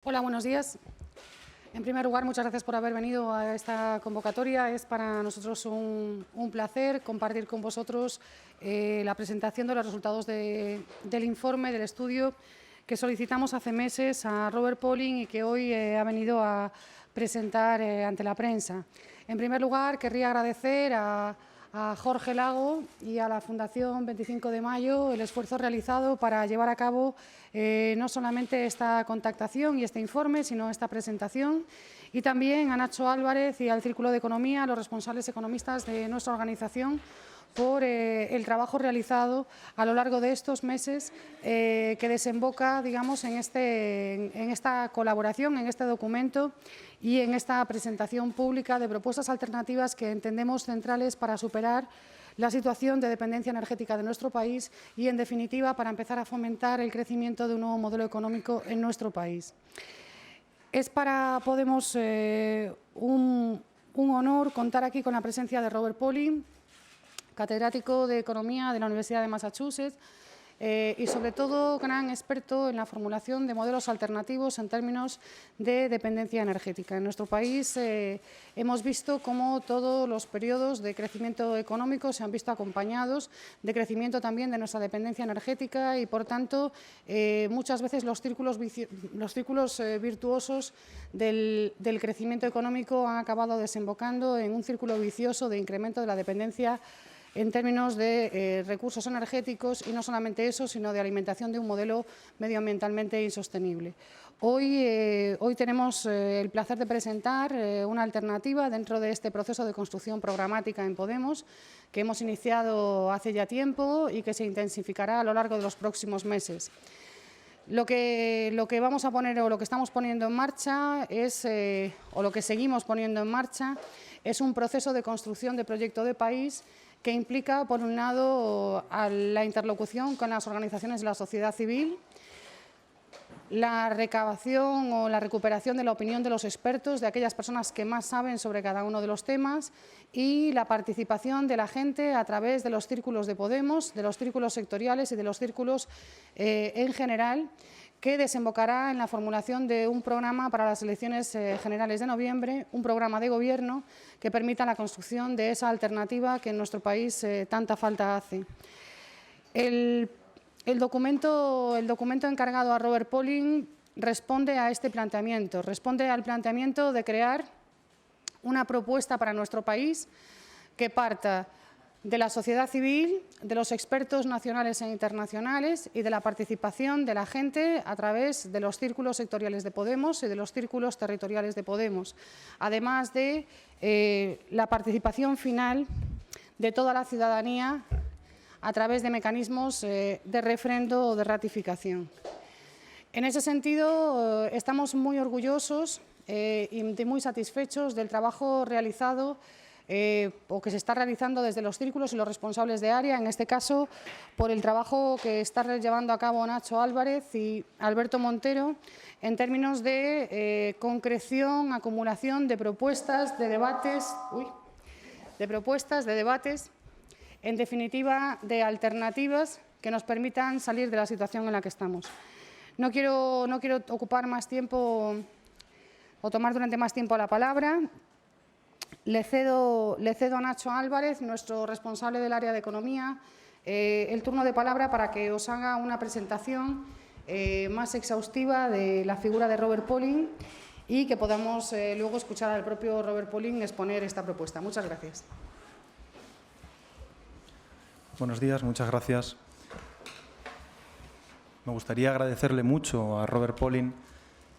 Hola, buenos días. En primer lugar, muchas gracias por haber venido a esta convocatoria. Es para nosotros un placer compartir con vosotros la presentación de los resultados del informe, del estudio que solicitamos hace meses a Robert Pauling y que hoy ha venido a presentar ante la prensa. En primer lugar, querría agradecer a Jorge Lago y a la Fundación 25 de Mayo el esfuerzo realizado para llevar a cabo no solamente esta contactación y este informe, sino esta presentación, y también a Nacho Álvarez y al Círculo de Economía, los responsables economistas de nuestra organización, por el trabajo realizado a lo largo de estos meses que desemboca, digamos, en esta colaboración, en este documento y en esta presentación pública de propuestas alternativas que entendemos centrales para superar la situación de dependencia energética de nuestro país y, en definitiva, para empezar a fomentar el crecimiento de un nuevo modelo económico en nuestro país. Es para Podemos un honor contar aquí con la presencia de Robert Pauling, catedrático de Economía de la Universidad de Massachusetts y, sobre todo, gran experto en la formulación de modelos alternativos en términos de dependencia energética. En nuestro país hemos visto cómo todos los periodos de crecimiento económico se han visto acompañados de crecimiento también de nuestra dependencia energética y, por tanto, muchas veces los círculos virtuosos del crecimiento económico han acabado desembocando en un círculo vicioso de incremento de la dependencia en términos de recursos energéticos y no solamente eso, sino de alimentación de un modelo medioambientalmente insostenible. Hoy tenemos el placer de presentar una alternativa dentro de este proceso de construcción programática en Podemos que hemos iniciado hace ya tiempo y que se intensificará a lo largo de los próximos meses. Lo que vamos a poner o lo que estamos poniendo en marcha o lo que seguimos poniendo en marcha es un proceso de construcción de proyecto de país que implica, por un lado, la interlocución con las organizaciones de la sociedad civil, la recabación o la recuperación de la opinión de los expertos, de aquellas personas que más saben sobre cada uno de los temas, y la participación de la gente a través de los círculos de Podemos, de los círculos sectoriales y de los círculos en general, que desembocará en la formulación de un programa para las elecciones generales de noviembre, un programa de gobierno que permita la construcción de esa alternativa que en nuestro país tanta falta hace. El documento encargado a Robert Pauling responde a este planteamiento, responde al planteamiento de crear una propuesta para nuestro país que parta de la sociedad civil, de los expertos nacionales e internacionales y de la participación de la gente a través de los círculos sectoriales de Podemos y de los círculos territoriales de Podemos, además de la participación final de toda la ciudadanía a través de mecanismos de refrendo o de ratificación. En ese sentido, estamos muy orgullosos y muy satisfechos del trabajo realizado o que se está realizando desde los círculos y los responsables de área, en este caso por el trabajo que está llevando a cabo Nacho Álvarez y Alberto Montero en términos de concreción, acumulación de propuestas, de debates, en definitiva, de alternativas que nos permitan salir de la situación en la que estamos. No quiero ocupar más tiempo o tomar durante más tiempo la palabra. Le cedo a Nacho Álvarez, nuestro responsable del área de Economía, el turno de palabra para que os haga una presentación más exhaustiva de la figura de Robert Pauling y que podamos luego escuchar al propio Robert Pauling exponer esta propuesta. Muchas gracias. Buenos días, muchas gracias. Me gustaría agradecerle mucho a Robert Pauling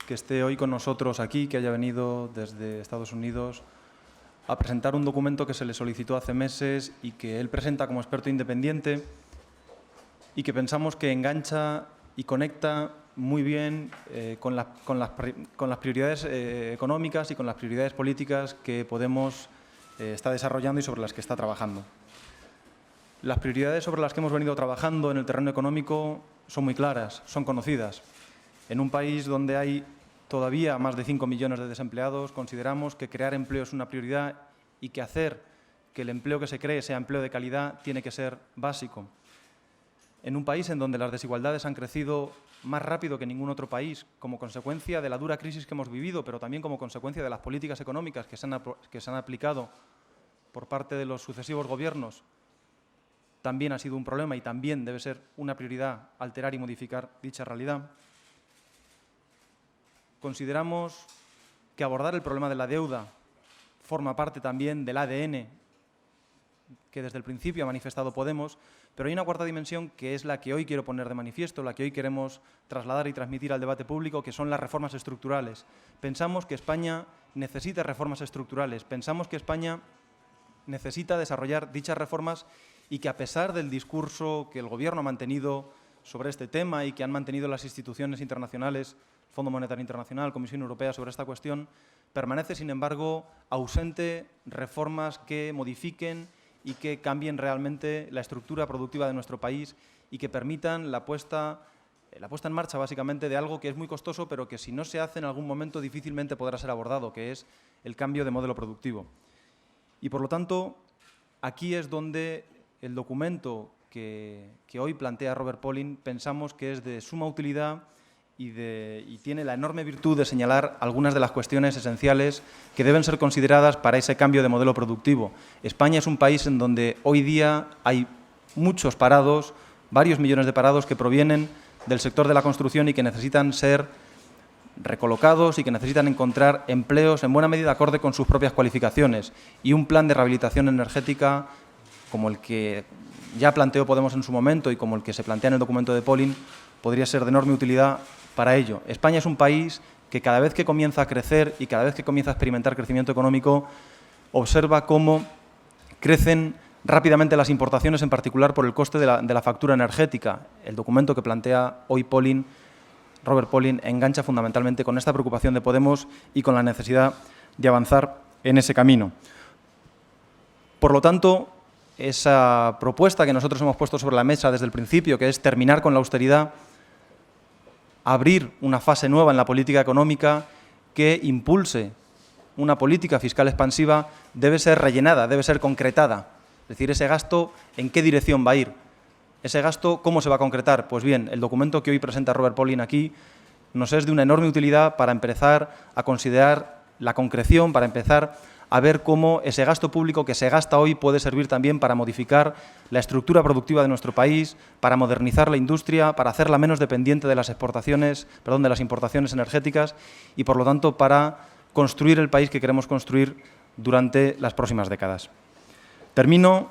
que esté hoy con nosotros aquí, que haya venido desde Estados Unidos a presentar un documento que se le solicitó hace meses y que él presenta como experto independiente y que pensamos que engancha y conecta muy bien con las prioridades económicas y con las prioridades políticas que Podemos está desarrollando y sobre las que está trabajando. Las prioridades sobre las que hemos venido trabajando en el terreno económico son muy claras, son conocidas. En un país donde hay todavía más de 5 millones de desempleados, consideramos que crear empleo es una prioridad y que hacer que el empleo que se cree sea empleo de calidad tiene que ser básico. en un país en donde las desigualdades han crecido más rápido que en ningún otro país, como consecuencia de la dura crisis que hemos vivido, pero también como consecuencia de las políticas económicas que se han aplicado por parte de los sucesivos gobiernos, también ha sido un problema y también debe ser una prioridad alterar y modificar dicha realidad. Consideramos que abordar el problema de la deuda forma parte también del ADN que desde el principio ha manifestado Podemos, pero hay una cuarta dimensión que es la que hoy quiero poner de manifiesto, la que hoy queremos trasladar y transmitir al debate público, que son las reformas estructurales. Pensamos que España necesita reformas estructurales, pensamos que España necesita desarrollar dichas reformas y que a pesar del discurso que el Gobierno ha mantenido sobre este tema y que han mantenido las instituciones internacionales, Fondo Monetario Internacional, Comisión Europea, sobre esta cuestión, permanece, sin embargo, ausente reformas que modifiquen y que cambien realmente la estructura productiva de nuestro país y que permitan la puesta en marcha, básicamente, de algo que es muy costoso, pero que si no se hace en algún momento difícilmente podrá ser abordado, que es el cambio de modelo productivo. Y, por lo tanto, aquí es donde el documento que hoy plantea Robert Pauling pensamos que es de suma utilidad y tiene la enorme virtud de señalar algunas de las cuestiones esenciales que deben ser consideradas para ese cambio de modelo productivo. España es un país en donde hoy día hay muchos parados, varios millones de parados que provienen del sector de la construcción y que necesitan ser recolocados y que necesitan encontrar empleos en buena medida acorde con sus propias cualificaciones. Y un plan de rehabilitación energética como el que ya planteó Podemos en su momento y como el que se plantea en el documento de Pauling podría ser de enorme utilidad para ello. España es un país que cada vez que comienza a crecer y cada vez que comienza a experimentar crecimiento económico observa cómo crecen rápidamente las importaciones, en particular por el coste de la factura energética. El documento que plantea hoy Robert Pauling engancha fundamentalmente con esta preocupación de Podemos y con la necesidad de avanzar en ese camino. Por lo tanto, esa propuesta que nosotros hemos puesto sobre la mesa desde el principio, que es terminar con la austeridad, abrir una fase nueva en la política económica que impulse una política fiscal expansiva, debe ser rellenada, debe ser concretada. Es decir, ese gasto, ¿en qué dirección va a ir? Ese gasto, ¿cómo se va a concretar? Pues bien, el documento que hoy presenta Robert Pauling aquí nos es de una enorme utilidad para empezar a considerar la concreción, para empezar a ver cómo ese gasto público que se gasta hoy puede servir también para modificar la estructura productiva de nuestro país, para modernizar la industria, para hacerla menos dependiente de las importaciones energéticas y, por lo tanto, para construir el país que queremos construir durante las próximas décadas. Termino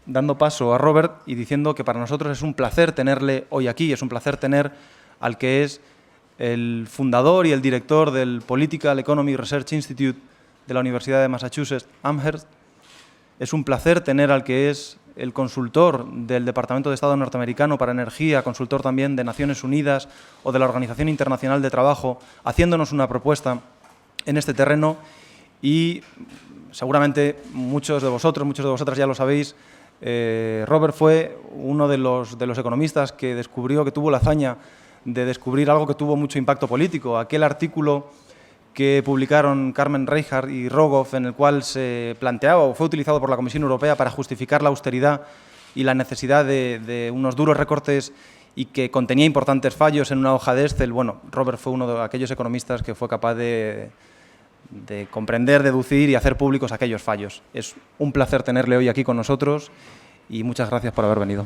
dando paso a Robert y diciendo que para nosotros es un placer tenerle hoy aquí, es un placer tener al que es el fundador y el director del Political Economy Research Institute de la Universidad de Massachusetts, Amherst. Es un placer tener al que es el consultor del Departamento de Estado norteamericano para Energía, consultor también de Naciones Unidas o de la Organización Internacional de Trabajo, haciéndonos una propuesta en este terreno y seguramente muchos de vosotras ya lo sabéis. Robert fue uno de los economistas que tuvo la hazaña de descubrir algo que tuvo mucho impacto político. Aquel artículo que publicaron Carmen Reinhardt y Rogoff, en el cual se planteaba o fue utilizado por la Comisión Europea para justificar la austeridad y la necesidad de unos duros recortes y que contenía importantes fallos en una hoja de Excel. Bueno, Robert fue uno de aquellos economistas que fue capaz de comprender, deducir y hacer públicos aquellos fallos. Es un placer tenerle hoy aquí con nosotros y muchas gracias por haber venido.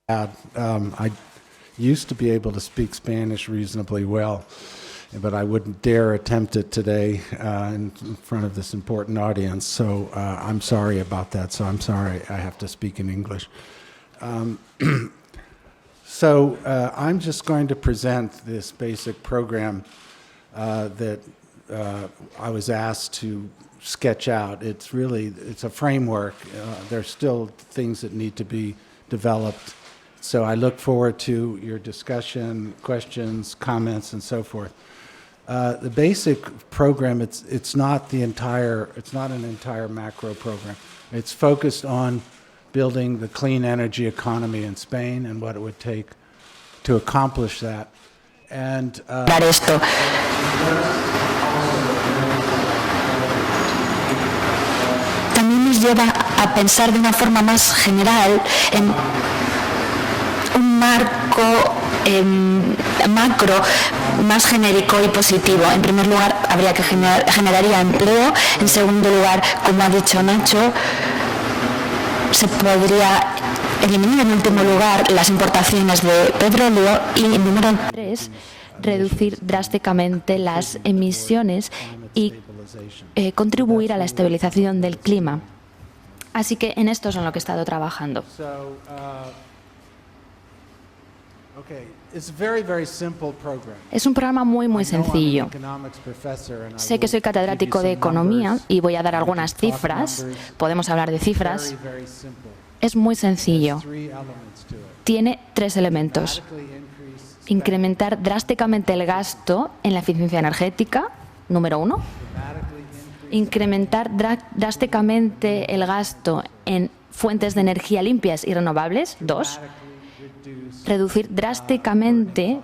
I used to be able to speak Spanish reasonably well, but I wouldn't dare attempt it today in front of this important audience. So I'm sorry about that. So I'm sorry I have to speak in English. I'm just going to present this basic program that I was asked to sketch out. It's a framework. There's still things that need to be developed. So I look forward to your discussion, questions, comments, and so forth. The basic program, it's not an entire macro program. It's focused on building the clean energy economy in Spain and what it would take to accomplish that. And Para esto. También nos lleva a pensar de una forma más general en un marco macro más genérico y positivo. En primer lugar, habría que generaría empleo. En segundo lugar, como ha dicho Nacho, se podría eliminar en último lugar las importaciones de petróleo y, número 3, reducir drásticamente las emisiones y contribuir a la estabilización del clima. Así que en esto es en lo que he estado trabajando. Es un programa muy sencillo. Sé que soy catedrático de economía y voy a dar algunas cifras. Podemos hablar de cifras. Es muy sencillo. Tiene 3 elementos. Incrementar drásticamente el gasto en la eficiencia energética, número 1. Incrementar drásticamente el gasto en fuentes de energía limpias y renovables, 2. Reducir drásticamente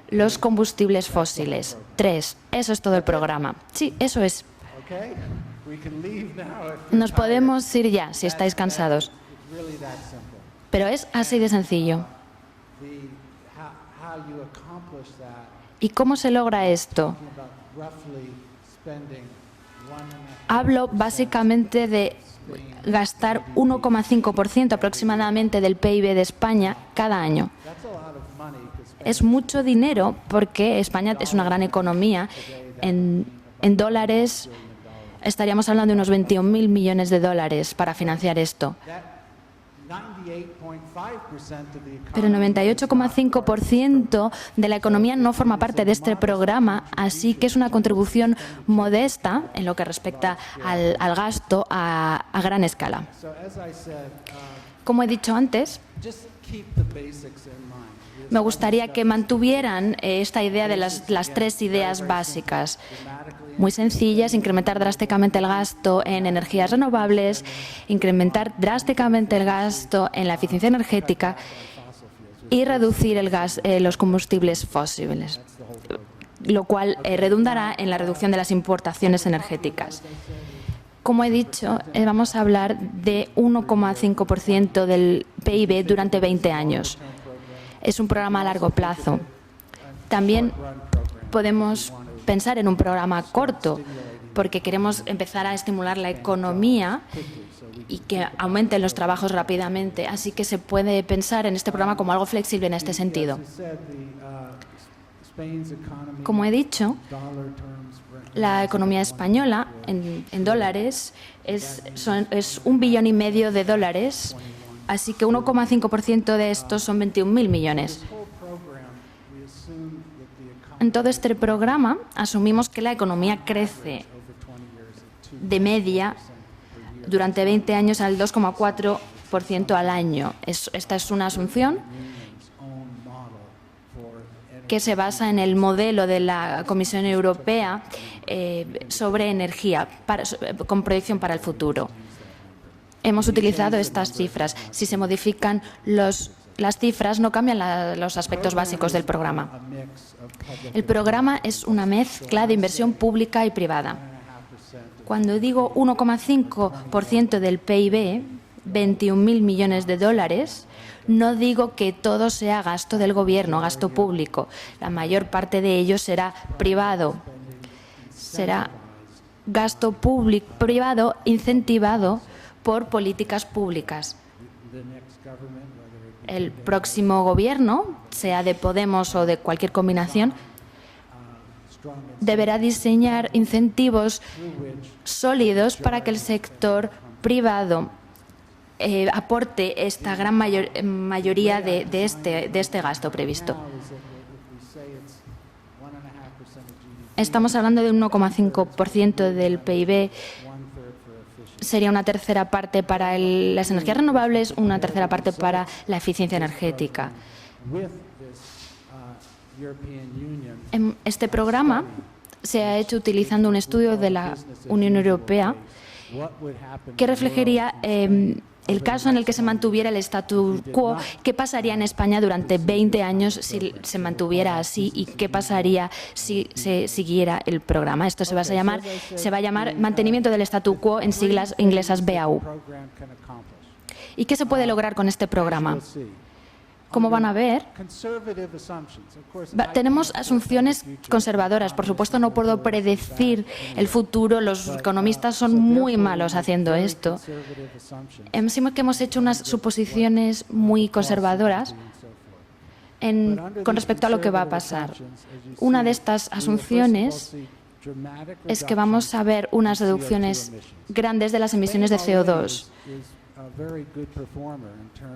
los combustibles fósiles, 3. Eso es todo el programa. Sí, eso es. Nos podemos ir ya, si estáis cansados. Pero es así de sencillo. ¿Y cómo se logra esto? Hablo básicamente de gastar 1,5% aproximadamente del PIB de España cada año. Es mucho dinero porque España es una gran economía. En dólares estaríamos hablando de unos 21.000 millones de dólares para financiar esto. Pero el 98,5% de la economía no forma parte de este programa, así que es una contribución modesta en lo que respecta al gasto a gran escala. Como he dicho antes, me gustaría que mantuvieran esta idea de las 3 ideas básicas. Muy sencillas: incrementar drásticamente el gasto en energías renovables, incrementar drásticamente el gasto en la eficiencia energética y reducir los combustibles fósiles, lo cual redundará en la reducción de las importaciones energéticas. Como he dicho, vamos a hablar de 1,5% del PIB durante 20 años. Es un programa a largo plazo. También podemos pensar en un programa corto, porque queremos empezar a estimular la economía y que aumenten los trabajos rápidamente. Así que se puede pensar en este programa como algo flexible en este sentido. Como he dicho, la economía española en dólares es 1,5 billones de dólares, así que 1,5% de estos son 21.000 millones. En todo este programa asumimos que la economía crece de media durante 20 años al 2,4% al año. Esta es una asunción que se basa en el modelo de la Comisión Europea sobre energía con proyección para el futuro. Hemos utilizado estas cifras. Si se modifican las cifras, no cambian los aspectos básicos del programa. El programa es una mezcla de inversión pública y privada. Cuando digo 1,5% del PIB, 21.000 millones de dólares, no digo que todo sea gasto del gobierno, gasto público. La mayor parte de ello será privado. Será gasto privado incentivado por políticas públicas. El próximo gobierno, sea de Podemos o de cualquier combinación, deberá diseñar incentivos sólidos para que el sector privado aporte esta gran mayoría de este gasto previsto. Estamos hablando de un 1,5% del PIB. Sería una tercera parte para las energías renovables, una tercera parte para la eficiencia energética. Este programa se ha hecho utilizando un estudio de la Unión Europea que reflejaría el caso en el que se mantuviera el statu quo, ¿qué pasaría en España durante 20 años si se mantuviera así y qué pasaría si se siguiera el programa? Esto se va a llamar mantenimiento del statu quo, en siglas inglesas BAU. ¿Y qué se puede lograr con este programa? Como van a ver, tenemos asunciones conservadoras. Por supuesto, no puedo predecir el futuro. Los economistas son muy malos haciendo esto. Sí que hemos hecho unas suposiciones muy conservadoras con respecto a lo que va a pasar. Una de estas asunciones es que vamos a ver unas reducciones grandes de las emisiones de CO2.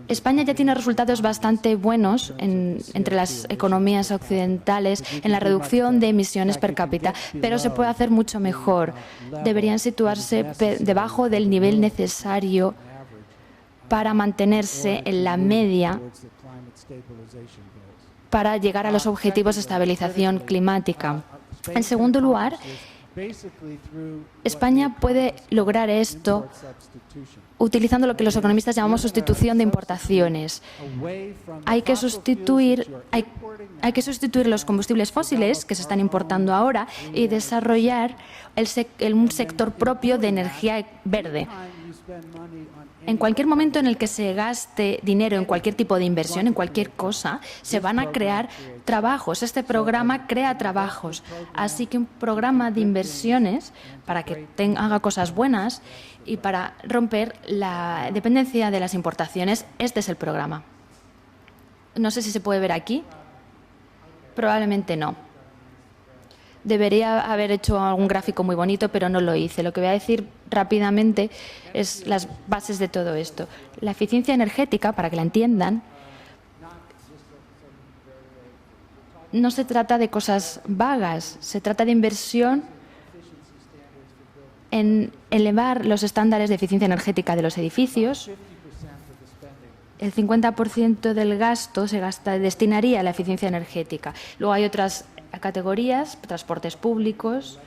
España ya tiene resultados bastante buenos entre las economías occidentales en la reducción de emisiones per cápita, pero se puede hacer mucho mejor. Deberían situarse debajo del nivel necesario para mantenerse en la media para llegar a los objetivos de estabilización climática. En segundo lugar, España puede lograr esto utilizando lo que los economistas llamamos sustitución de importaciones. Hay que sustituir los combustibles fósiles que se están importando ahora y desarrollar un sector propio de energía verde. En cualquier momento en el que se gaste dinero en cualquier tipo de inversión, en cualquier cosa, se van a crear trabajos. Este programa crea trabajos. Así que un programa de inversiones para que haga cosas buenas y para romper la dependencia de las importaciones, este es el programa. No sé si se puede ver aquí. Probablemente no. Debería haber hecho algún gráfico muy bonito, pero no lo hice. Lo que voy a decir rápidamente es las bases de todo esto. La eficiencia energética, para que la entiendan, no se trata de cosas vagas, se trata de inversión en elevar los estándares de eficiencia energética de los edificios. El 50% del gasto se destinaría a la eficiencia energética. Luego hay otras categorías, transportes públicos,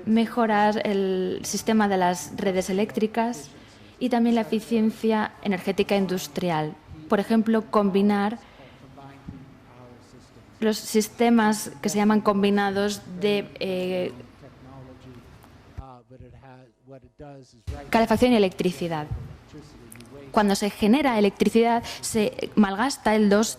mejorar el sistema de las redes eléctricas y también la eficiencia energética industrial. Por ejemplo, combinar los sistemas que se llaman combinados de calefacción y electricidad. Cuando se genera electricidad, se malgasta dos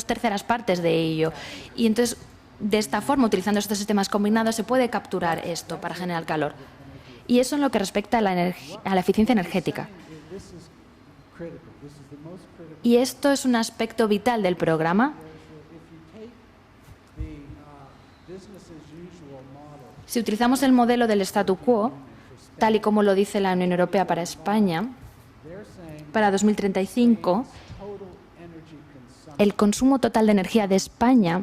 terceras partes de ello. Y entonces, de esta forma, utilizando estos sistemas combinados, se puede capturar esto para generar calor. Y eso en lo que respecta a la eficiencia energética. Y esto es un aspecto vital del programa. Si utilizamos el modelo del statu quo, tal y como lo dice la Unión Europea para España, para 2035, el consumo total de energía de España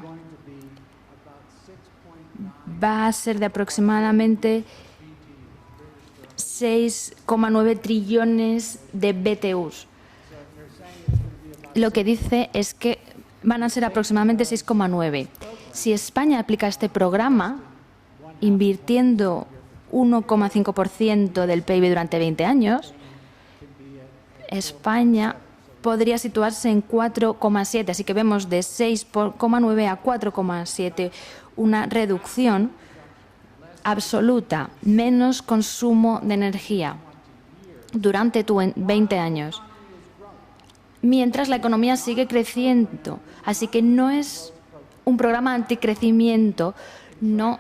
va a ser de aproximadamente 6,9 trillones de BTUs. Lo que dice es que van a ser aproximadamente 6,9. Si España aplica este programa, invirtiendo 1,5% del PIB durante 20 años, España podría situarse en 4,7, así que vemos de 6,9 a 4,7, una reducción absoluta, menos consumo de energía durante 20 años, mientras la economía sigue creciendo. Así que no es un programa anticrecimiento, no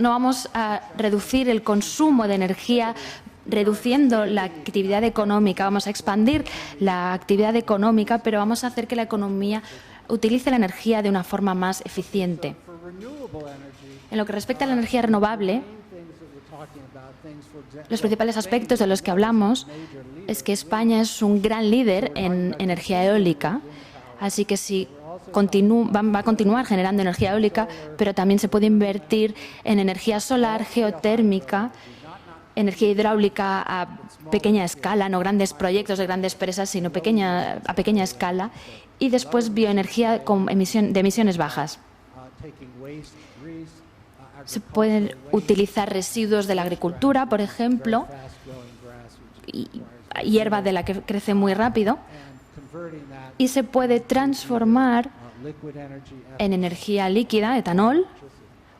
vamos a reducir el consumo de energía reduciendo la actividad económica, vamos a expandir la actividad económica, pero vamos a hacer que la economía utilice la energía de una forma más eficiente. En lo que respecta a la energía renovable, los principales aspectos de los que hablamos es que España es un gran líder en energía eólica, así que sí, va a continuar generando energía eólica, pero también se puede invertir en energía solar, geotérmica, energía hidráulica a pequeña escala, no grandes proyectos de grandes empresas, sino a pequeña escala, y después bioenergía de emisiones bajas. Se pueden utilizar residuos de la agricultura, por ejemplo, y hierba de la que crece muy rápido and converting that y se puede transformar liquid energy. en energía líquida, etanol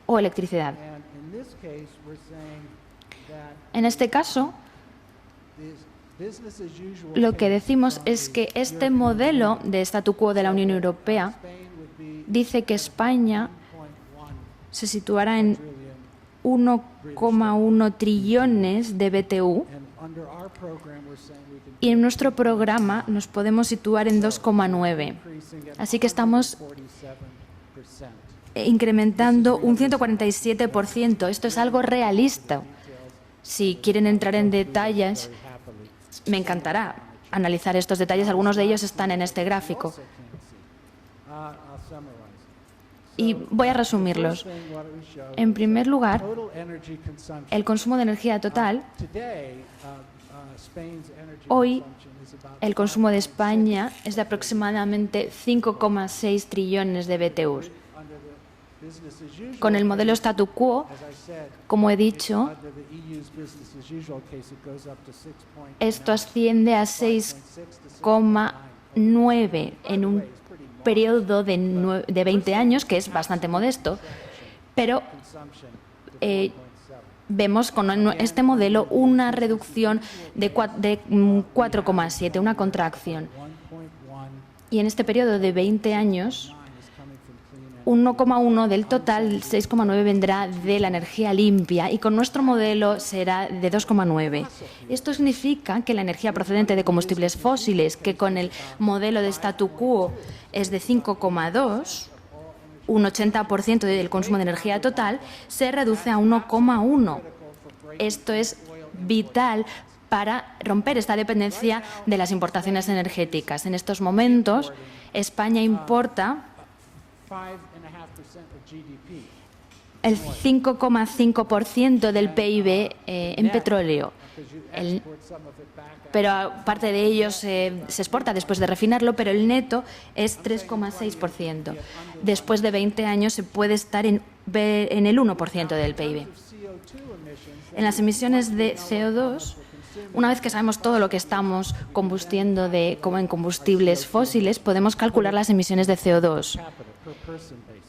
o electricidad. And in this case, we're saying that En este caso, this business as usual lo que case decimos from es the que este European modelo Union, de statu quo de la Unión Europea Spain would be dice que España 1.1 se situará en trillion, 1,1 trillones de BTU and under our program, we're saying we can y en nuestro programa nos podemos situar en 2,9. increasing at Así que estamos 147%. incrementando un 147%. Esto es algo realista. Si quieren entrar en detalles, me encantará analizar estos detalles. Algunos de ellos están en este gráfico. I'll summarize. Y voy a resumirlos. En primer lugar, Total energy consumption. el consumo de energía total. Today, Spain's energy Hoy, consumption is about el consumo de España es de aproximadamente 5,6 trillones de BTUs. under the business as usual. Con el modelo statu quo, As I said, como he dicho, under the EU's business as usual case, it goes up to 6.9, esto asciende a 6,9 en un periodo de 20 años, que es bastante modesto, pero consumption to eh, 4.7. vemos con este modelo una reducción de 4,7, una contracción. 1.1 Y en este periodo de 20 años, is coming from clean energy. 1,1 del total, 6,9 vendrá de la energía limpia y con nuestro modelo será de 2,9. Esto significa que la energía procedente de combustibles fósiles, que con el modelo de statu quo es de 5,2, un 80% del consumo de energía total, se reduce a 1,1. Esto es vital para romper esta dependencia de las importaciones energéticas. En estos momentos, España importa 5.5% of GDP. el 5,5% del PIB en petróleo. Because you El- export some of it back out. pero parte de ello se exporta después de refinarlo, pero el neto es 3,6%. Después de 20 años se puede estar en el 1% del PIB. CO2 emissions, En las emisiones de CO2, una vez que sabemos todo lo que estamos combustiendo como en combustibles fósiles, podemos calcular las emisiones de CO2 capita per person basis.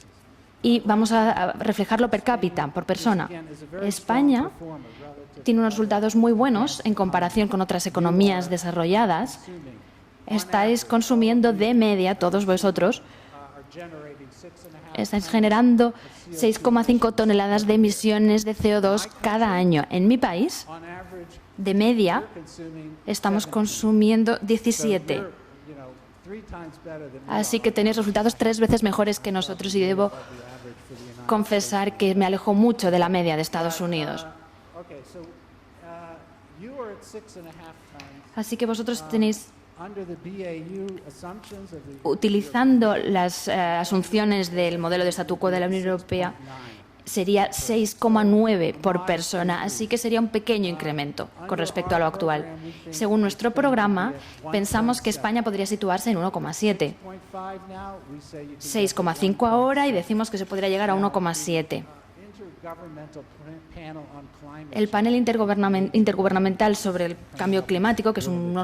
y vamos a reflejarlo per cápita, por persona. Again, is a very España strong performer relative tiene unos resultados muy buenos en comparación con otras economías desarrolladas. consuming, Estáis consumiendo de media, todos vosotros, are generating 6.5 estáis generando 6,5 toneladas de emisiones de CO2 cada año. En mi país, on average, de media, consuming estamos consumiendo 17. you're, 3 times better than Así que tenéis resultados 3 veces mejores que nosotros y debo the average for the United confesar que me alejo mucho de la media de Estados Unidos. Okay, so you are at 6.5 times Así que vosotros tenéis, under the BAU assumptions of the utilizando las asunciones del modelo de statu quo de la Unión Europea, sería 6,9 por persona, así que sería un pequeño incremento con respecto a lo actual. Según nuestro programa, pensamos que España podría situarse en 1,7, 0.5 now, we say you can 6,5 ahora y decimos que se podría llegar a 1,7. Intergovernmental Panel on Climate El panel intergubernamental sobre el cambio climático, que es un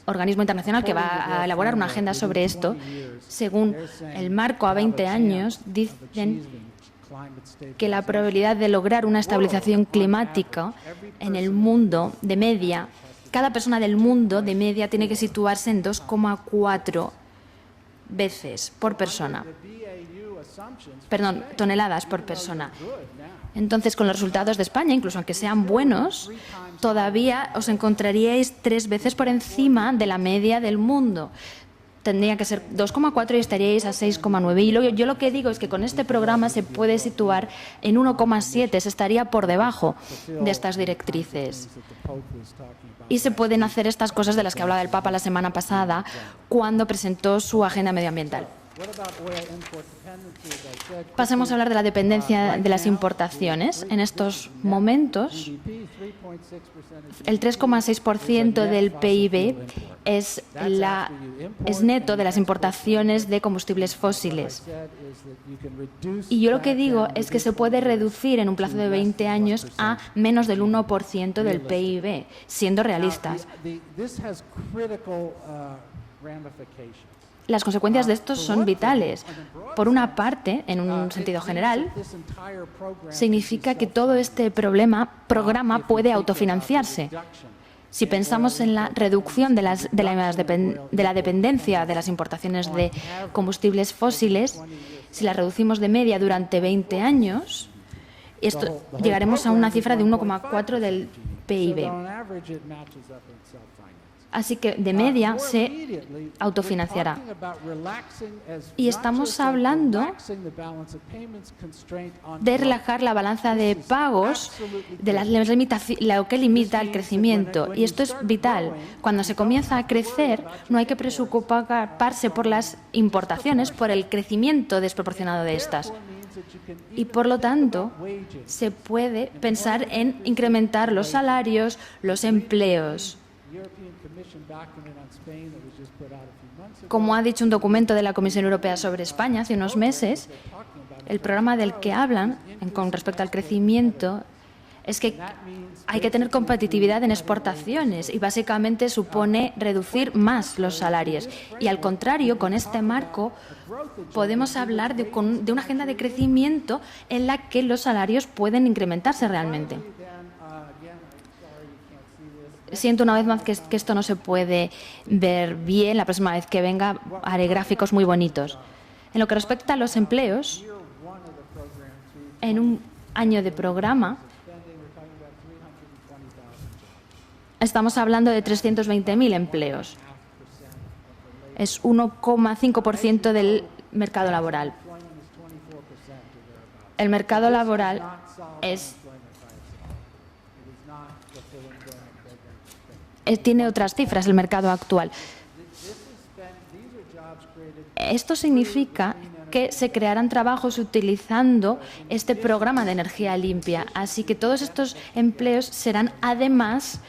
organismo internacional que va a elaborar una agenda sobre esto, según el marco a 20 años, dicen que la probabilidad de lograr una estabilización climática en el mundo de media, cada persona del mundo de media tiene que situarse en 2,4 veces por persona. BAU assumptions Perdón, toneladas por persona. Entonces, con los resultados de España, incluso aunque sean buenos, todavía os encontraríais 3 veces por encima de la media del mundo. Tendría que ser 2,4 y estaríais a 6,9. Y yo lo que digo es que con este programa se puede situar en 1,7, se estaría por debajo de estas directrices. that the Pope was talking about. Y se pueden hacer estas cosas de las que hablaba el Papa la semana pasada cuando presentó su agenda medioambiental. Pasemos a hablar de la dependencia de las importaciones. En estos momentos, el 3,6% del PIB es neto de las importaciones de combustibles fósiles. Y yo lo que digo es que se puede reducir en un plazo de 20 años a menos del 1% del PIB, siendo realistas. Las consecuencias de esto son vitales. Por una parte, en un sentido general, significa que todo este programa puede autofinanciarse. Si pensamos en la reducción de la dependencia de las importaciones de combustibles fósiles, si la reducimos de media durante 20 años, llegaremos a una cifra de 1,4 del PIB. Así que, de media, se autofinanciará. Y estamos hablando de relajar la balanza de pagos de lo que limita el crecimiento. Y esto es vital. Cuando se comienza a crecer, no hay que preocuparse por las importaciones, por el crecimiento desproporcionado de estas. Y, por lo tanto, se puede pensar en incrementar los salarios, los empleos. Como ha dicho un documento de la Comisión Europea sobre España hace unos meses, el programa del que hablan con respecto al crecimiento es que hay que tener competitividad en exportaciones y básicamente supone reducir más los salarios. Y al contrario, con este marco podemos hablar de una agenda de crecimiento en la que los salarios pueden incrementarse realmente. Siento una vez más que esto no se puede ver bien. La próxima vez que venga haré gráficos muy bonitos. En lo que respecta a los empleos, en un año de programa estamos hablando de 320.000 empleos. Es 1,5% del mercado laboral. El mercado laboral tiene otras cifras, el mercado actual. Esto significa que se crearán trabajos utilizando este programa de energía limpia. Así que todos estos empleos serán además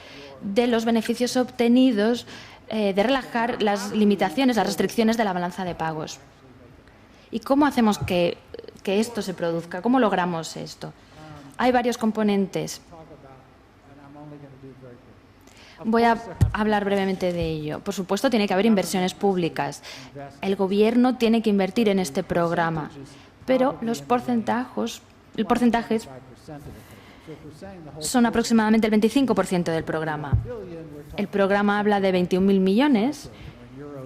de los beneficios obtenidos de relajar las limitaciones, las restricciones de la balanza de pagos. ¿Y cómo hacemos que esto se produzca? ¿Cómo logramos esto? Hay varios componentes. Voy a hablar brevemente de ello. Por supuesto, tiene que haber inversiones públicas. El Gobierno tiene que invertir en este programa, pero los porcentajes son aproximadamente el 25% del programa. El programa habla de 21.000 millones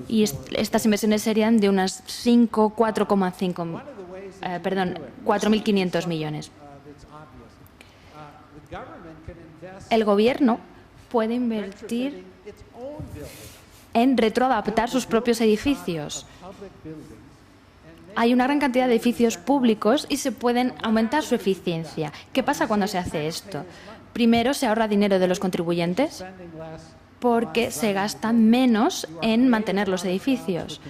y estas inversiones serían de unas 4.500 millones. El Gobierno puede invertir en retroadaptar sus propios edificios. Hay una gran cantidad de edificios públicos y se pueden aumentar su eficiencia. ¿Qué pasa cuando se hace esto? Primero, se ahorra dinero de los contribuyentes porque se gasta menos en mantener los edificios.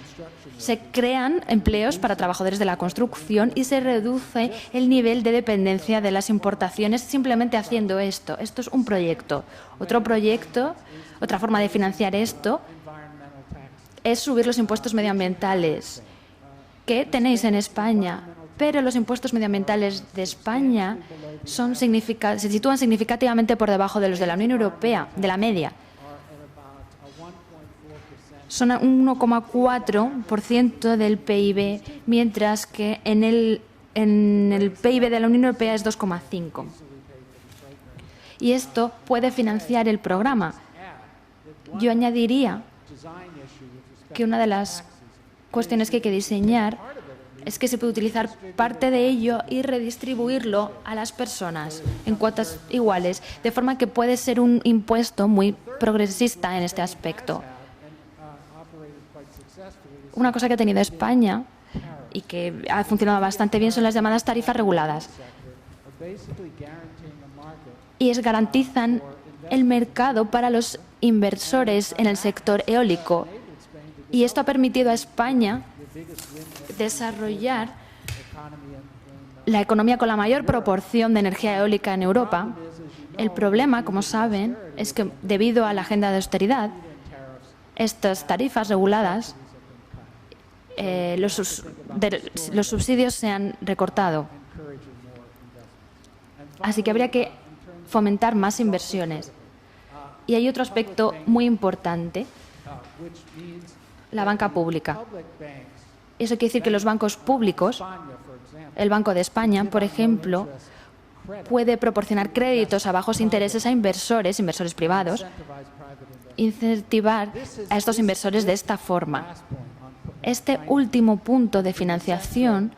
Se crean empleos para trabajadores de la construcción y se reduce el nivel de dependencia de las importaciones simplemente haciendo esto. Esto es un proyecto. Otro proyecto, otra forma de financiar esto, es subir los impuestos medioambientales que tenéis en España. Pero los impuestos medioambientales de España se sitúan significativamente por debajo de los de la Unión Europea, de la media. Son un 1,4% del PIB, mientras que en el PIB de la Unión Europea es 2,5%. Y esto puede financiar el programa. Yo añadiría que una de las cuestiones que hay que diseñar es que se puede utilizar parte de ello y redistribuirlo a las personas en cuotas iguales, de forma que puede ser un impuesto muy progresista en este aspecto. Una cosa que ha tenido España y que ha funcionado bastante bien son las llamadas tarifas reguladas. Y garantizan el mercado para los inversores en el sector eólico. Y esto ha permitido a España desarrollar la economía con la mayor proporción de energía eólica en Europa. El problema, como saben, es que debido a la agenda de austeridad, estas tarifas reguladas, los subsidios se han recortado. Así que habría que fomentar más inversiones. Y hay otro aspecto muy importante, la banca pública. Eso quiere decir que los bancos públicos, el Banco de España, por ejemplo, puede proporcionar créditos a bajos intereses a inversores privados, incentivar a estos inversores de esta forma. Este último punto de financiación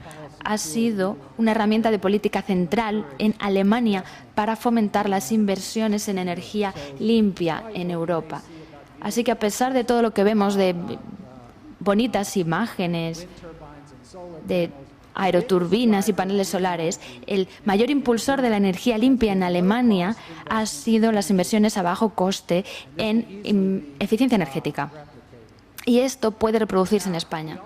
ha sido una herramienta de política central en Alemania para fomentar las inversiones en energía limpia en Europa. Así que a pesar de todo lo que vemos de bonitas imágenes de aeroturbinas y paneles solares, el mayor impulsor de la energía limpia en Alemania ha sido las inversiones a bajo coste en eficiencia energética. Y esto puede reproducirse en España.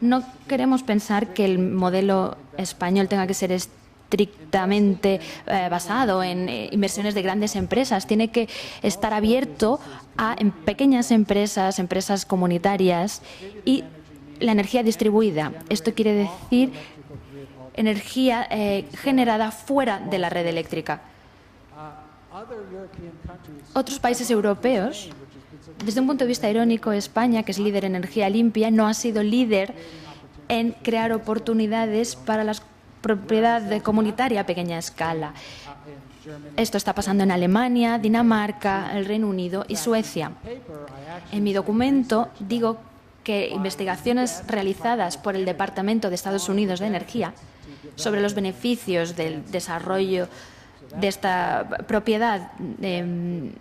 No queremos pensar que el modelo español tenga que ser estrictamente basado en inversiones de grandes empresas. Tiene que estar abierto a pequeñas empresas, empresas comunitarias y la energía distribuida. Esto quiere decir energía generada fuera de la red eléctrica. Otros países europeos, desde un punto de vista irónico, España, que es líder en energía limpia, no ha sido líder en crear oportunidades para la propiedad comunitaria a pequeña escala. Esto está pasando en Alemania, Dinamarca, el Reino Unido y Suecia. En mi documento digo que investigaciones realizadas por el Departamento de Estados Unidos de Energía sobre los beneficios del desarrollo de esta propiedad de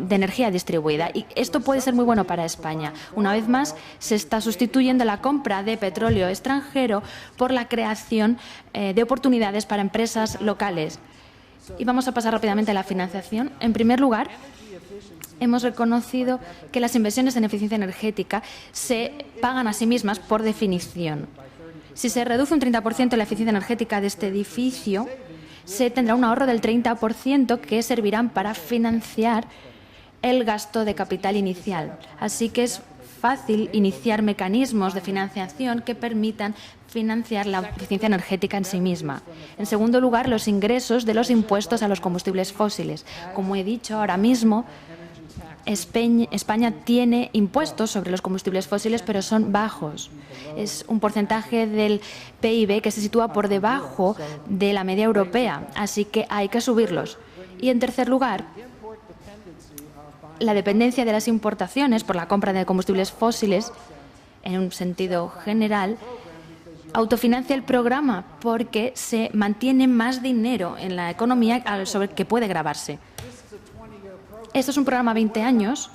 energía distribuida. Y esto puede ser muy bueno para España. Una vez más, se está sustituyendo la compra de petróleo extranjero por la creación de oportunidades para empresas locales. Y vamos a pasar rápidamente a la financiación. En primer lugar, hemos reconocido que las inversiones en eficiencia energética se pagan a sí mismas por definición. Si se reduce un 30% la eficiencia energética de este edificio, se tendrá un ahorro del 30% que servirán para financiar el gasto de capital inicial. Así que es fácil iniciar mecanismos de financiación que permitan financiar la eficiencia energética en sí misma. En segundo lugar, los ingresos de los impuestos a los combustibles fósiles. Como he dicho, ahora mismo España tiene impuestos sobre los combustibles fósiles, pero son bajos. Es un porcentaje del PIB que se sitúa por debajo de la media europea, así que hay que subirlos. Y en tercer lugar, la dependencia de las importaciones por la compra de combustibles fósiles, en un sentido general, autofinancia el programa porque se mantiene más dinero en la economía sobre el que puede gravarse. Esto es un programa a 20 años,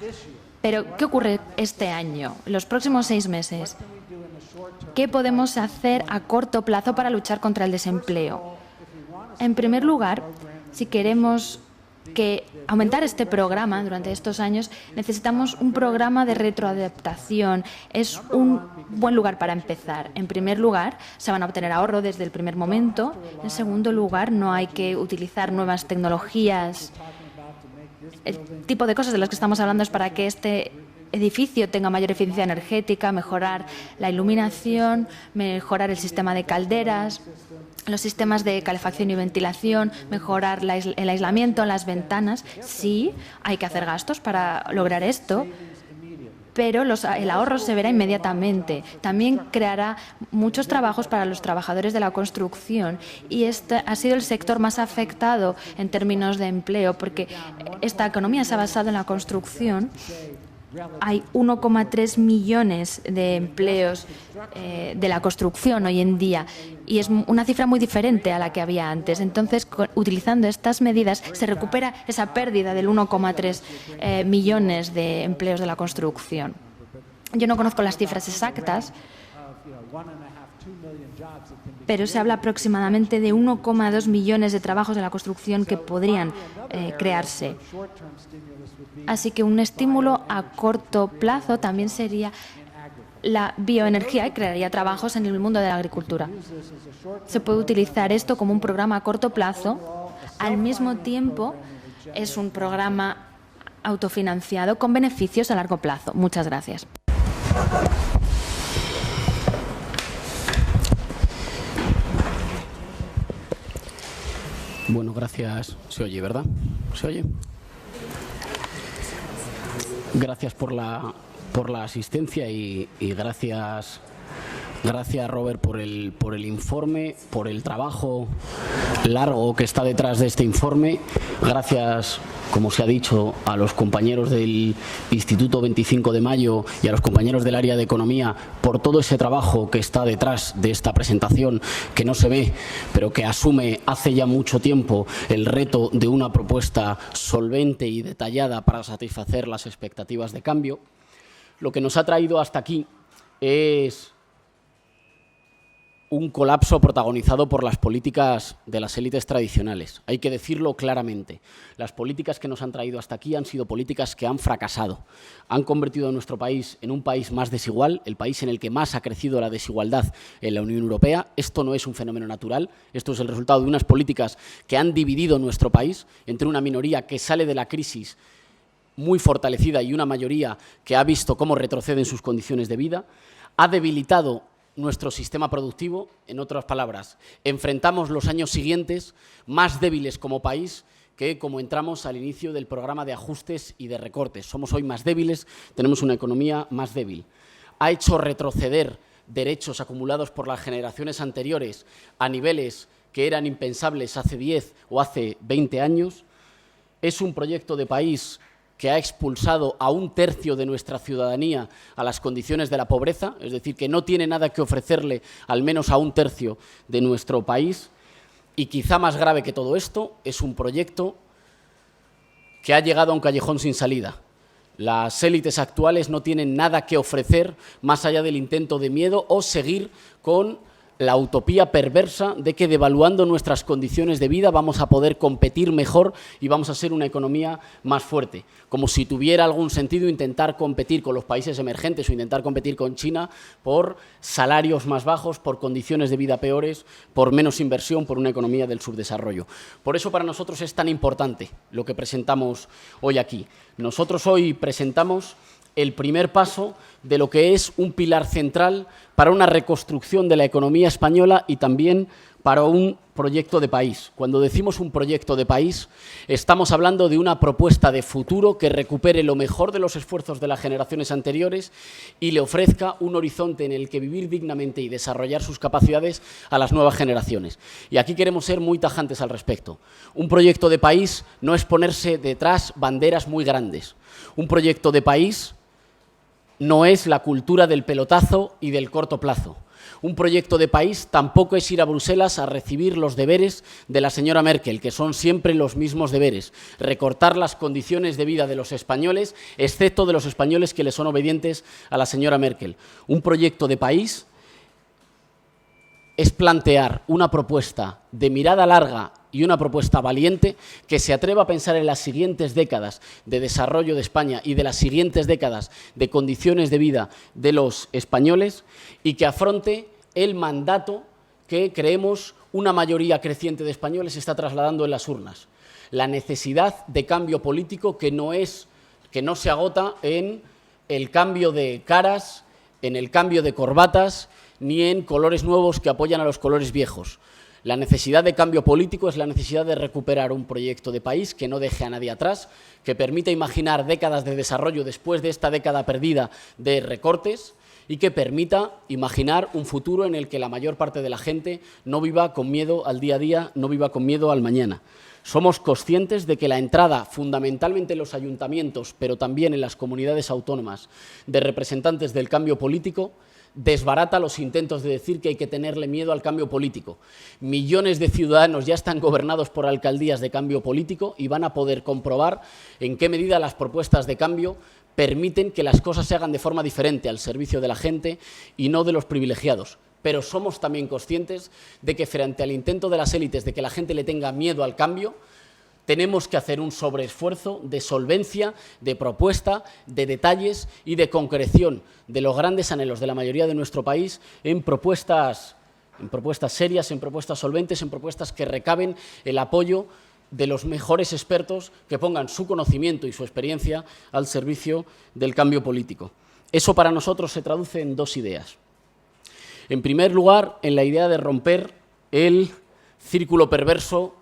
pero ¿qué ocurre este año, los próximos 6 meses? ¿Qué podemos hacer a corto plazo para luchar contra el desempleo? En primer lugar, si queremos aumentar este programa durante estos años, necesitamos un programa de retroadaptación. Es un buen lugar para empezar. En primer lugar, se van a obtener ahorro desde el primer momento. En segundo lugar, no hay que utilizar nuevas tecnologías. El tipo de cosas de las que estamos hablando es para que este edificio tenga mayor eficiencia energética, mejorar la iluminación, mejorar el sistema de calderas, los sistemas de calefacción y ventilación, mejorar el aislamiento, las ventanas. Sí, hay que hacer gastos para lograr esto, pero el ahorro se verá inmediatamente. También creará muchos trabajos para los trabajadores de la construcción y este ha sido el sector más afectado en términos de empleo, porque esta economía se ha basado en la construcción. Hay 1,3 millones de empleos de la construcción hoy en día y es una cifra muy diferente a la que había antes. Entonces, utilizando estas medidas, se recupera esa pérdida del 1,3 millones de empleos de la construcción. Yo no conozco las cifras exactas, pero se habla aproximadamente de 1,2 millones de trabajos de la construcción que podrían crearse. Así que un estímulo a corto plazo también sería la bioenergía y crearía trabajos en el mundo de la agricultura. Se puede utilizar esto como un programa a corto plazo. Al mismo tiempo, es un programa autofinanciado con beneficios a largo plazo. Muchas gracias. Bueno, gracias. ¿Se oye, verdad? ¿Se oye? Gracias por la asistencia y gracias Robert por el informe, por el trabajo largo que está detrás de este informe. Gracias, como se ha dicho, a los compañeros del Instituto 25 de Mayo y a los compañeros del área de Economía por todo ese trabajo que está detrás de esta presentación, que no se ve, pero que asume hace ya mucho tiempo el reto de una propuesta solvente y detallada para satisfacer las expectativas de cambio. Lo que nos ha traído hasta aquí es un colapso protagonizado por las políticas de las élites tradicionales. Hay que decirlo claramente. Las políticas que nos han traído hasta aquí han sido políticas que han fracasado. Han convertido a nuestro país en un país más desigual, el país en el que más ha crecido la desigualdad en la Unión Europea. Esto no es un fenómeno natural. Esto es el resultado de unas políticas que han dividido nuestro país entre una minoría que sale de la crisis muy fortalecida y una mayoría que ha visto cómo retroceden sus condiciones de vida. Ha debilitado nuestro sistema productivo. En otras palabras, enfrentamos los años siguientes más débiles como país que como entramos al inicio del programa de ajustes y de recortes. Somos hoy más débiles, tenemos una economía más débil. Ha hecho retroceder derechos acumulados por las generaciones anteriores a niveles que eran impensables hace 10 o hace 20 años. Es un proyecto de país que ha expulsado a 1/3 de nuestra ciudadanía a las condiciones de la pobreza, es decir, que no tiene nada que ofrecerle al menos a 1/3 de nuestro país. Y quizá más grave que todo esto, es un proyecto que ha llegado a un callejón sin salida. Las élites actuales no tienen nada que ofrecer más allá del intento de miedo o seguir con la utopía perversa de que devaluando nuestras condiciones de vida vamos a poder competir mejor y vamos a ser una economía más fuerte. Como si tuviera algún sentido intentar competir con los países emergentes o intentar competir con China por salarios más bajos, por condiciones de vida peores, por menos inversión, por una economía del subdesarrollo. Por eso para nosotros es tan importante lo que presentamos hoy aquí. Nosotros hoy presentamos el primer paso de lo que es un pilar central para una reconstrucción de la economía española y también para un proyecto de país. Cuando decimos un proyecto de país, estamos hablando de una propuesta de futuro que recupere lo mejor de los esfuerzos de las generaciones anteriores y le ofrezca un horizonte en el que vivir dignamente y desarrollar sus capacidades a las nuevas generaciones. Y aquí queremos ser muy tajantes al respecto. Un proyecto de país no es ponerse detrás banderas muy grandes. Un proyecto de país no es la cultura del pelotazo y del corto plazo. Un proyecto de país tampoco es ir a Bruselas a recibir los deberes de la señora Merkel, que son siempre los mismos deberes: recortar las condiciones de vida de los españoles, excepto de los españoles que le son obedientes a la señora Merkel. Un proyecto de país es plantear una propuesta de mirada larga y una propuesta valiente que se atreva a pensar en las siguientes décadas de desarrollo de España y de las siguientes décadas de condiciones de vida de los españoles y que afronte el mandato que creemos una mayoría creciente de españoles está trasladando en las urnas. La necesidad de cambio político que no se agota en el cambio de caras, en el cambio de corbatas, ni en colores nuevos que apoyan a los colores viejos. La necesidad de cambio político es la necesidad de recuperar un proyecto de país que no deje a nadie atrás, que permita imaginar décadas de desarrollo después de esta década perdida de recortes y que permita imaginar un futuro en el que la mayor parte de la gente no viva con miedo al día a día, no viva con miedo al mañana. Somos conscientes de que la entrada, fundamentalmente en los ayuntamientos, pero también en las comunidades autónomas, de representantes del cambio político, desbarata los intentos de decir que hay que tenerle miedo al cambio político. Millones de ciudadanos ya están gobernados por alcaldías de cambio político y van a poder comprobar en qué medida las propuestas de cambio permiten que las cosas se hagan de forma diferente, al servicio de la gente y no de los privilegiados. Pero somos también conscientes de que frente al intento de las élites de que la gente le tenga miedo al cambio, tenemos que hacer un sobreesfuerzo de solvencia, de propuesta, de detalles y de concreción de los grandes anhelos de la mayoría de nuestro país en propuestas serias, en propuestas solventes, en propuestas que recaben el apoyo de los mejores expertos que pongan su conocimiento y su experiencia al servicio del cambio político. Eso para nosotros se traduce en dos ideas. En primer lugar, en la idea de romper el círculo perverso: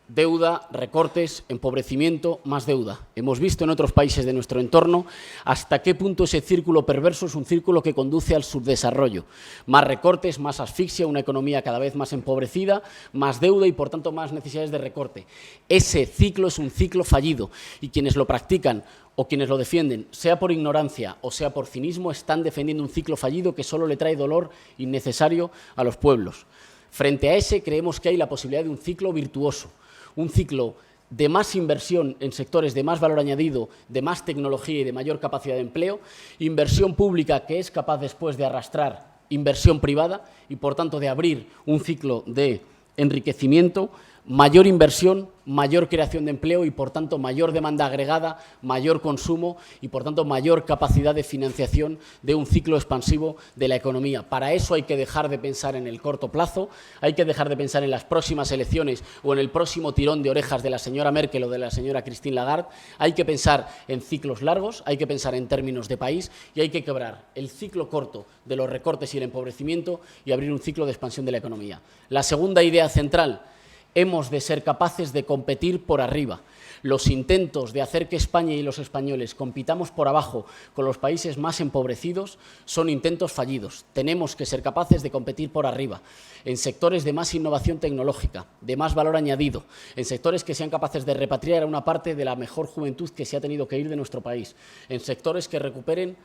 deuda, recortes, empobrecimiento, más deuda. Hemos visto en otros países de nuestro entorno hasta qué punto ese círculo perverso es un círculo que conduce al subdesarrollo. Más recortes, más asfixia, una economía cada vez más empobrecida, más deuda y, por tanto, más necesidades de recorte. Ese ciclo es un ciclo fallido y quienes lo practican o quienes lo defienden, sea por ignorancia o sea por cinismo, están defendiendo un ciclo fallido que solo le trae dolor innecesario a los pueblos. Frente a ese, creemos que hay la posibilidad de un ciclo virtuoso, un ciclo de más inversión en sectores de más valor añadido, de más tecnología y de mayor capacidad de empleo, inversión pública que es capaz después de arrastrar inversión privada y, por tanto, de abrir un ciclo de enriquecimiento, mayor inversión, mayor creación de empleo y, por tanto, mayor demanda agregada, mayor consumo y, por tanto, mayor capacidad de financiación de un ciclo expansivo de la economía. Para eso hay que dejar de pensar en el corto plazo, hay que dejar de pensar en las próximas elecciones o en el próximo tirón de orejas de la señora Merkel o de la señora Christine Lagarde. Hay que pensar en ciclos largos, hay que pensar en términos de país y hay que quebrar el ciclo corto de los recortes y el empobrecimiento y abrir un ciclo de expansión de la economía. La segunda idea central: hemos de ser capaces de competir por arriba. Los intentos de hacer que España y los españoles compitamos por abajo con los países más empobrecidos son intentos fallidos. Tenemos que ser capaces de competir por arriba, en sectores de más innovación tecnológica, de más valor añadido, en sectores que sean capaces de repatriar a una parte de la mejor juventud que se ha tenido que ir de nuestro país, en sectores que recuperen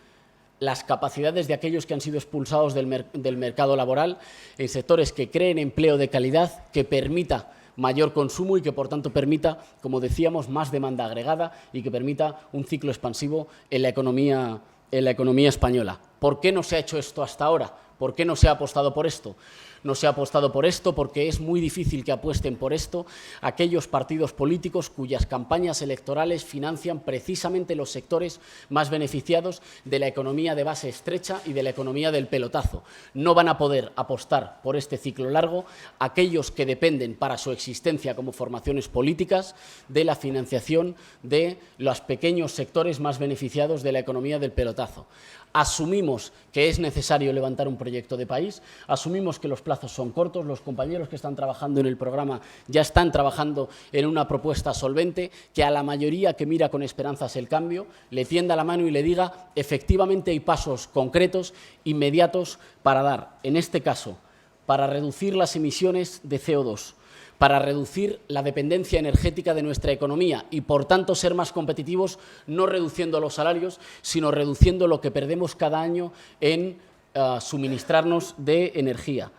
las capacidades de aquellos que han sido expulsados del mercado laboral, en sectores que creen empleo de calidad, que permita mayor consumo y que, por tanto, permita, como decíamos, más demanda agregada y que permita un ciclo expansivo en la economía española. ¿Por qué no se ha hecho esto hasta ahora? ¿Por qué no se ha apostado por esto? No se ha apostado por esto porque es muy difícil que apuesten por esto aquellos partidos políticos cuyas campañas electorales financian precisamente los sectores más beneficiados de la economía de base estrecha y de la economía del pelotazo. No van a poder apostar por este ciclo largo aquellos que dependen para su existencia como formaciones políticas de la financiación de los pequeños sectores más beneficiados de la economía del pelotazo. Asumimos que es necesario levantar un proyecto de país, asumimos que los plazos son cortos, los compañeros que están trabajando en el programa ya están trabajando en una propuesta solvente que a la mayoría que mira con esperanzas el cambio le tienda la mano y le diga efectivamente hay pasos concretos, inmediatos para dar, en este caso, para reducir las emisiones de CO2, para reducir la dependencia energética de nuestra economía y, por tanto, ser más competitivos, no reduciendo los salarios, sino reduciendo lo que perdemos cada año en suministrarnos de energía.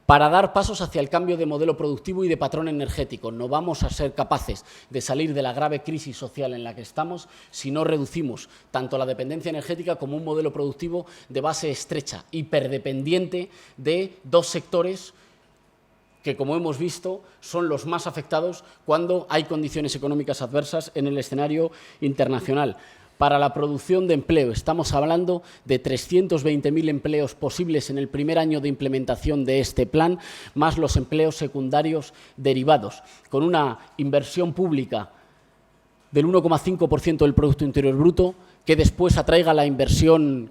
Para dar pasos hacia el cambio de modelo productivo y de patrón energético. No vamos a ser capaces de salir de la grave crisis social en la que estamos si no reducimos tanto la dependencia energética como un modelo productivo de base estrecha, hiperdependiente de dos sectores que, como hemos visto, son los más afectados cuando hay condiciones económicas adversas en el escenario internacional. Para la producción de empleo, estamos hablando de 320.000 empleos posibles en el primer año de implementación de este plan, más los empleos secundarios derivados, con una inversión pública del 1,5% del Producto Interior Bruto, que después atraiga la inversión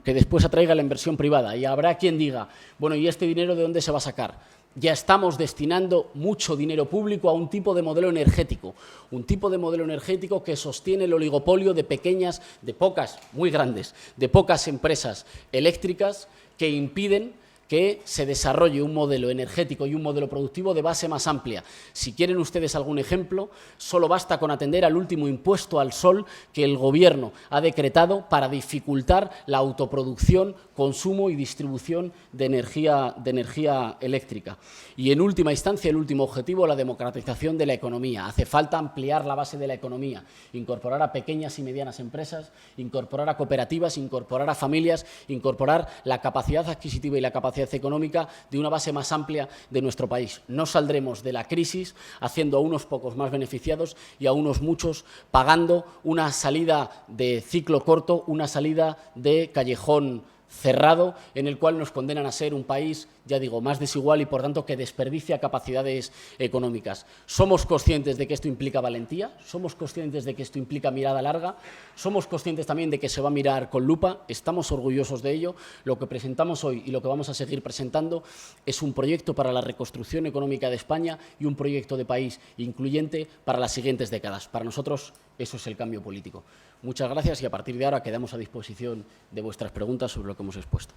privada. Y habrá quien diga, bueno, ¿y este dinero de dónde se va a sacar? Ya estamos destinando mucho dinero público a un tipo de modelo energético que sostiene el oligopolio de pocas, muy grandes, de pocas empresas eléctricas que impiden que se desarrolle un modelo energético y un modelo productivo de base más amplia. Si quieren ustedes algún ejemplo, solo basta con atender al último impuesto al sol que el Gobierno ha decretado para dificultar la autoproducción, consumo y distribución de energía eléctrica. Y en última instancia, el último objetivo, la democratización de la economía. Hace falta ampliar la base de la economía, incorporar a pequeñas y medianas empresas, incorporar a cooperativas, incorporar a familias, incorporar la capacidad adquisitiva y la capacidad económica de una base más amplia de nuestro país. No saldremos de la crisis haciendo a unos pocos más beneficiados y a unos muchos pagando una salida de ciclo corto, una salida de callejón cerrado, en el cual nos condenan a ser un país, ya digo, más desigual y, por tanto, que desperdicia capacidades económicas. Somos conscientes de que esto implica valentía, somos conscientes de que esto implica mirada larga, somos conscientes también de que se va a mirar con lupa, estamos orgullosos de ello. Lo que presentamos hoy y lo que vamos a seguir presentando es un proyecto para la reconstrucción económica de España y un proyecto de país incluyente para las siguientes décadas. Para nosotros eso es el cambio político. Muchas gracias y a partir de ahora quedamos a disposición de vuestras preguntas sobre lo que hemos expuesto.